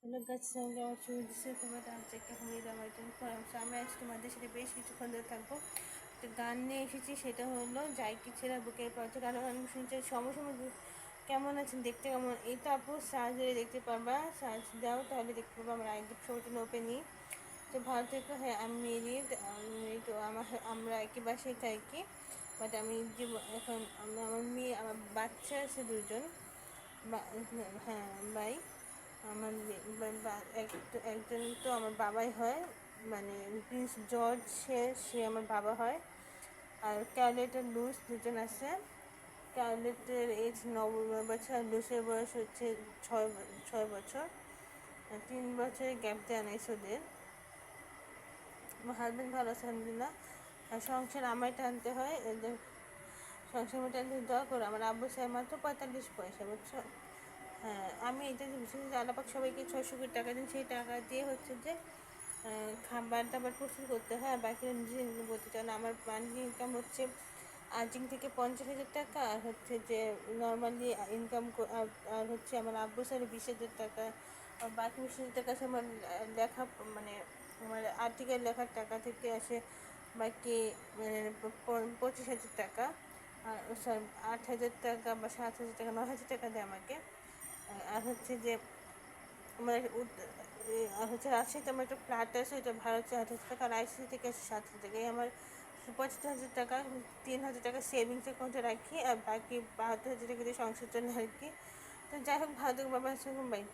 Hello guys, সঙ্গে আমার শুরু দিচ্ছে খবরটা হচ্ছে একটা হুমিদ আমার জন্য পরামর্শ। আমি আজ তোমাদের সাথে বেশ কিছুক্ষণ ধরে থাকবো। একটা গান নিয়ে এসেছি, সেটা হলো যাই কি ছেঁড়া বুকের পথে। গান গান শুনছে সময় সময় কেমন আছেন, দেখতে কেমন? এই তো আপু সার্চ দিয়ে দেখতে পারবা, সার্চ দাও তাহলে দেখতে পারবা আমার আইডি ছবিটা ওপেনই। তো ভালো থেকো। হ্যাঁ, আমি মেরিড। তো আমরা একই বাসায় থাকি, বাট আমি যে এখন আমার মেয়ে, আমার বাচ্চা আছে দুজন। হ্যাঁ ভাই, আমার একজন তো আমার বাবাই হয়, মানে প্রিন্স জর্জ, সে আমার বাবা হয়। আর ক্যারলেট আর লুস দুজন আছে। ক্যারলেটের এজ 9 বছর আর লুসের বয়স হচ্ছে 6 বছর। 3 বছরের গ্যাপ দেওয়া নেই ওদের। আমার হাজব্যান্ড ভালো আছে আলহামদুলিল্লাহ। আর সংসার আমায় টানতে হয়, এদের সংসার আমি টানতে দোয়া করো। আমার আব্বু সাহেব মাত্র 45 পয়সা, বুঝছো? হ্যাঁ, আমি এটা যে বিশেষ আলাপাক সবাইকে 600 কোটি টাকা দিন, সেই টাকা দিয়ে হচ্ছে যে খাবার দাবার প্রস্তুত করতে হয়, আর বাকিরা নিজে ইনকাম করতে চায় না। আমার মান্থলি ইনকাম হচ্ছে আর্জিং থেকে 50,000 টাকা, আর হচ্ছে যে নর্মালি ইনকাম, আর হচ্ছে আমার আব্বু স্যারের 20,000 টাকা। আর বাকি 20,000 টাকা আছে আমার লেখা, মানে আমার আর্টিকেল লেখার টাকা থেকে আসে। বাকি মানে 25,000 টাকা, আর স্যার 8,000 টাকা বা 7,000 টাকা, 9,000 টাকা দেয় আমাকে। আর হচ্ছে যে আমার আর হচ্ছে রাজশাহীতে আমার একটা ফ্ল্যাট আছে, ওইটা ভাড়া হচ্ছে 8,000 টাকা। আর আইসিসি থেকে আসে 7,000 টাকা। আমার 75,000 টাকা 3,000 টাকা সেভিংস অ্যাকাউন্টে রাখি, আর বাকি 72,000 টাকা দিয়ে সংসার চলে আর কি। তো যাই হোক, ভালো থাকবো, বাবা, আসসালাম, বাই।